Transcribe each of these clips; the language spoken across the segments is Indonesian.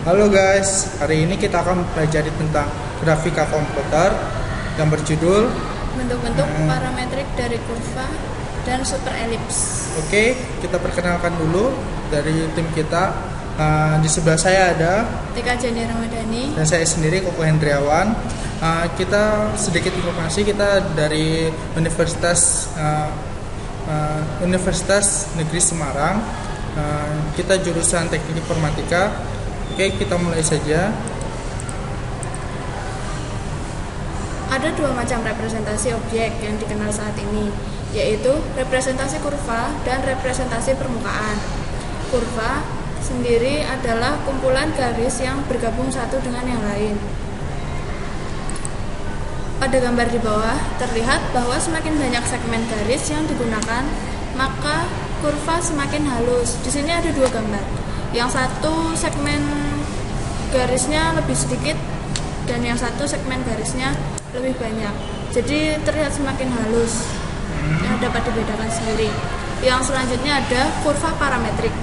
Halo guys, hari ini kita akan mempelajari tentang grafika komputer yang berjudul bentuk-bentuk parametrik dari kurva dan super elips. Oke, kita perkenalkan dulu dari tim kita. Di sebelah saya ada Tika Jani Ramadhani dan saya sendiri Koko Hendriawan. Kita sedikit informasi, kita dari Universitas Negeri Semarang. Kita jurusan Teknik Informatika. Oke, kita mulai saja. Ada dua macam representasi objek yang dikenal saat ini, yaitu representasi kurva dan representasi permukaan. Kurva sendiri adalah kumpulan garis yang bergabung satu dengan yang lain. Pada gambar di bawah terlihat bahwa semakin banyak segmen garis yang digunakan, maka kurva semakin halus. Di sini ada dua gambar. Yang satu segmen garisnya lebih sedikit dan yang satu segmen garisnya lebih banyak. Jadi terlihat semakin halus. Dapat dibedakan sendiri. Yang selanjutnya ada kurva parametrik.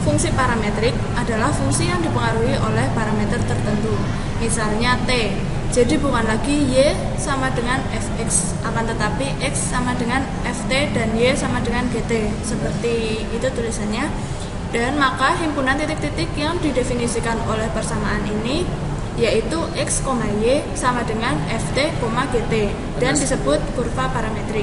Fungsi parametrik adalah fungsi yang dipengaruhi oleh parameter tertentu. Misalnya T. Jadi bukan lagi Y sama dengan Fx, akan tetapi X sama dengan Ft dan Y sama dengan Gt. Seperti itu tulisannya. Dan maka himpunan titik-titik yang didefinisikan oleh persamaan ini yaitu X, Y sama dengan Ft, Gt dan disebut kurva parametrik.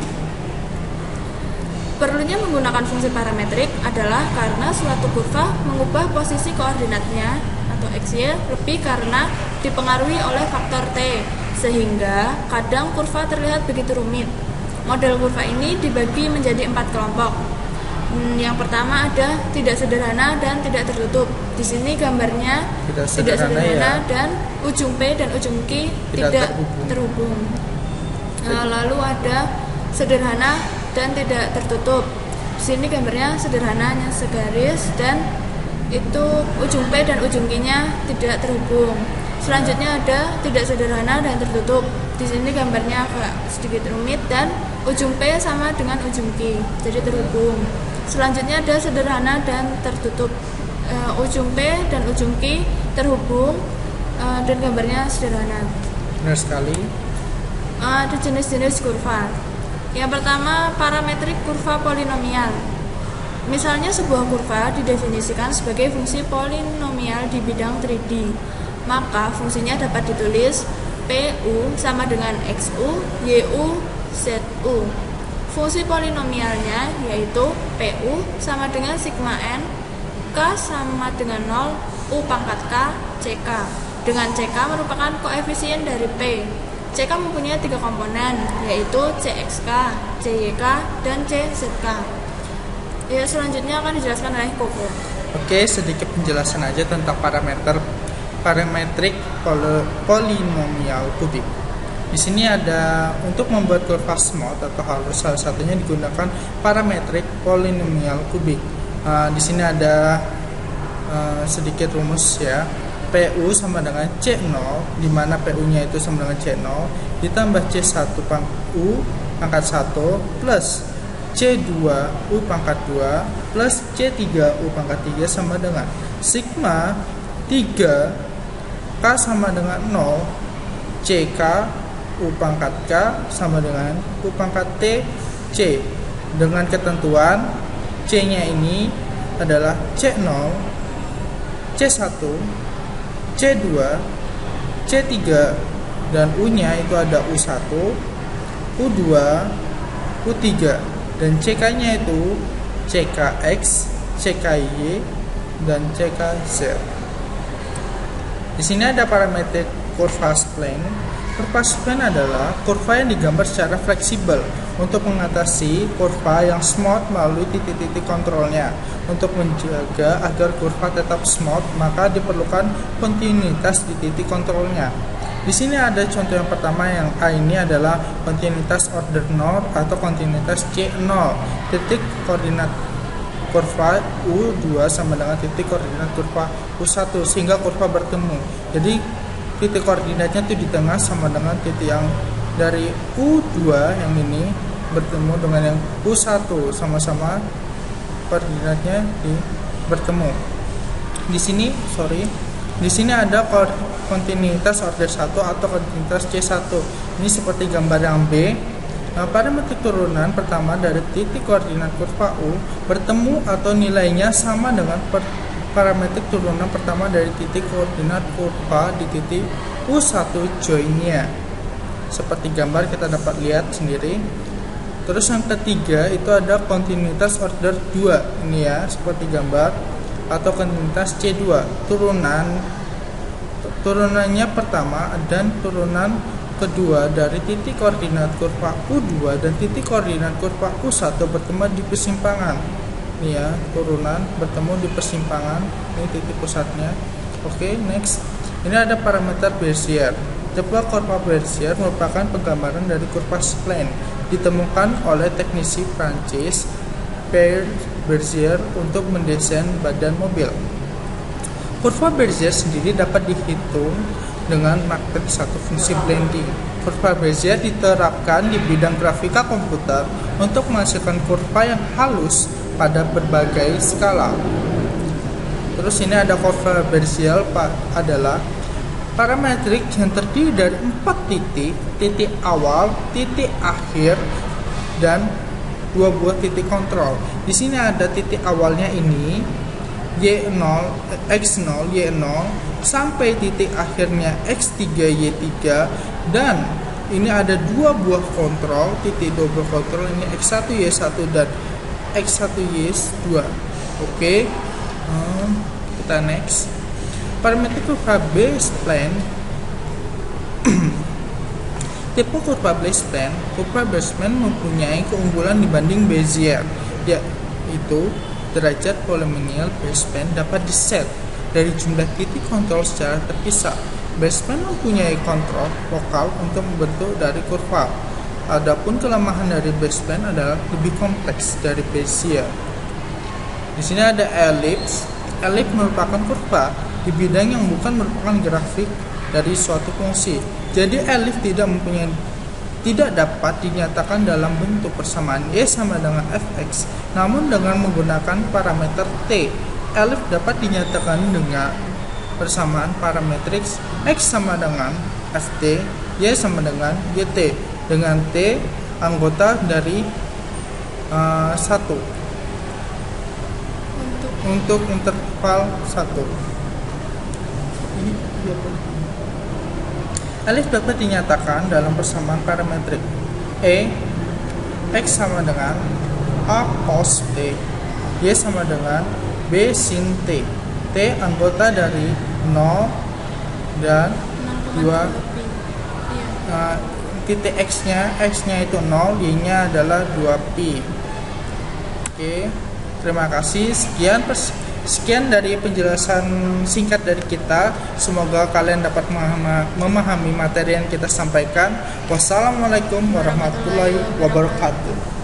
Perlunya menggunakan fungsi parametrik adalah karena suatu kurva mengubah posisi koordinatnya atau XY lebih karena dipengaruhi oleh faktor T, sehingga kadang kurva terlihat begitu rumit. Model kurva ini dibagi menjadi 4 kelompok. Yang pertama ada tidak sederhana dan tidak tertutup. Di sini gambarnya tidak sederhana ya. Dan ujung P dan ujung Q tidak terhubung. Lalu ada sederhana dan tidak tertutup. Di sini gambarnya sederhana hanya segaris dan itu ujung P dan ujung Q-nya tidak terhubung. Selanjutnya ada tidak sederhana dan tertutup. Di sini gambarnya agak sedikit rumit dan ujung P sama dengan ujung Q, jadi terhubung. Selanjutnya ada sederhana dan tertutup. Ujung P dan ujung Q terhubung dan gambarnya sederhana. Benar sekali. Ada jenis-jenis kurva. Yang pertama, parametrik kurva polinomial. Misalnya sebuah kurva didefinisikan sebagai fungsi polinomial di bidang 3D. Maka fungsinya dapat ditulis PU sama dengan XU, YU, ZU. Fungsi polinomialnya yaitu PU sama dengan sigma N, K sama dengan 0, U pangkat K, CK. Dengan CK merupakan koefisien dari P. CK mempunyai 3 komponen, yaitu CXK, CYK, dan CZK. Ya, selanjutnya akan dijelaskan oleh Koko. Oke, sedikit penjelasan aja tentang parametrik polinomial kubik. Di sini ada untuk membuat kurva smooth atau halus, salah satunya digunakan parametrik polinomial kubik. Di sini ada sedikit rumus ya. PU sama dengan C0, di mana PU-nya itu sama dengan C0 ditambah C1 U pangkat 1 plus C2 U pangkat 2 plus C3 U pangkat 3 sama dengan sigma 3 K sama dengan 0 CK U pangkat K sama dengan U pangkat T C, dengan ketentuan C nya ini adalah C0 C1 C2 C3 dan U nya itu ada U1 U2 U3 dan CK nya itu CKX CKY dan CKZ. Di sini ada parameter kurva spline. Kurva spline adalah kurva yang digambar secara fleksibel untuk mengatasi kurva yang smooth melalui titik-titik kontrolnya. Untuk menjaga agar kurva tetap smooth, maka diperlukan kontinuitas di titik kontrolnya. Di sini ada contoh yang pertama, yang A ini adalah kontinuitas order 0 atau kontinuitas C0. Titik koordinat kurva U2 sama dengan titik koordinat kurva U1 sehingga kurva bertemu. Jadi titik koordinatnya itu di tengah sama dengan titik yang dari U2 yang ini bertemu dengan yang U1, sama-sama koordinatnya bertemu. Di sini Di sini ada kontinuitas order 1 atau kontinuitas C1. Ini seperti gambar yang B. Nah, parametrik turunan pertama dari titik koordinat kurva U bertemu atau nilainya sama dengan parametrik turunan pertama dari titik koordinat kurva di titik U1 joinnya. Seperti gambar kita dapat lihat sendiri. Terus yang ketiga itu ada kontinuitas order 2. Ini ya, seperti gambar, atau kontinuitas C2. Turunannya pertama dan turunan kedua dari titik koordinat kurva U2 dan titik koordinat kurva U1 bertemu di persimpangan. Ini ya, turunan bertemu di persimpangan. Ini titik pusatnya. Oke, next. Ini ada parameter Bezier. Sebuah kurva Bezier merupakan penggambaran dari kurva spline ditemukan oleh teknisi Prancis Pierre Bezier untuk mendesain badan mobil. Kurva Bezier sendiri dapat dihitung dengan matriks satu fungsi blending. Kurva Bezier diterapkan di bidang grafika komputer untuk menghasilkan kurva yang halus pada berbagai skala. Terus ini ada kurva Bezier adalah parametrik yang terdiri dari 4 titik, titik awal, titik akhir, dan 2 buah titik kontrol. Di sini ada titik awalnya ini Y0, X0, Y0 sampai titik akhirnya X3, Y3, dan ini ada 2 buah kontrol, titik 2 buah kontrol, ini X1, Y1 dan X1, Y2. Oke, kita next. Parametrik kurva B-spline. Tipe kurva B-spline, kurva B-spline mempunyai keunggulan dibanding Bezier, yaitu derajat polinomial B-spline dapat diset dari jumlah titik kontrol secara terpisah. B-spline mempunyai kontrol lokal untuk membentuk dari kurva. Adapun kelemahan dari B-spline adalah lebih kompleks dari Bezier. Di sini ada elips. Elips merupakan kurva di bidang yang bukan merupakan grafik dari suatu fungsi. Jadi elips tidak dapat dinyatakan dalam bentuk persamaan Y sama dengan Fx. Namun dengan menggunakan parameter T, elips dapat dinyatakan dengan persamaan parametrik X sama dengan Ft, Y sama dengan Yt, dengan T anggota dari 1 untuk interval 1. Elips dapat dinyatakan dalam persamaan parametrik X sama dengan A cos T, Y sama dengan B sin T, T anggota dari 0 dan 2, titik X nya itu 0, Y nya adalah 2pi. Oke, terima kasih. Sekian dari penjelasan singkat dari kita. Semoga kalian dapat memahami materi yang kita sampaikan. Wassalamualaikum warahmatullahi wabarakatuh.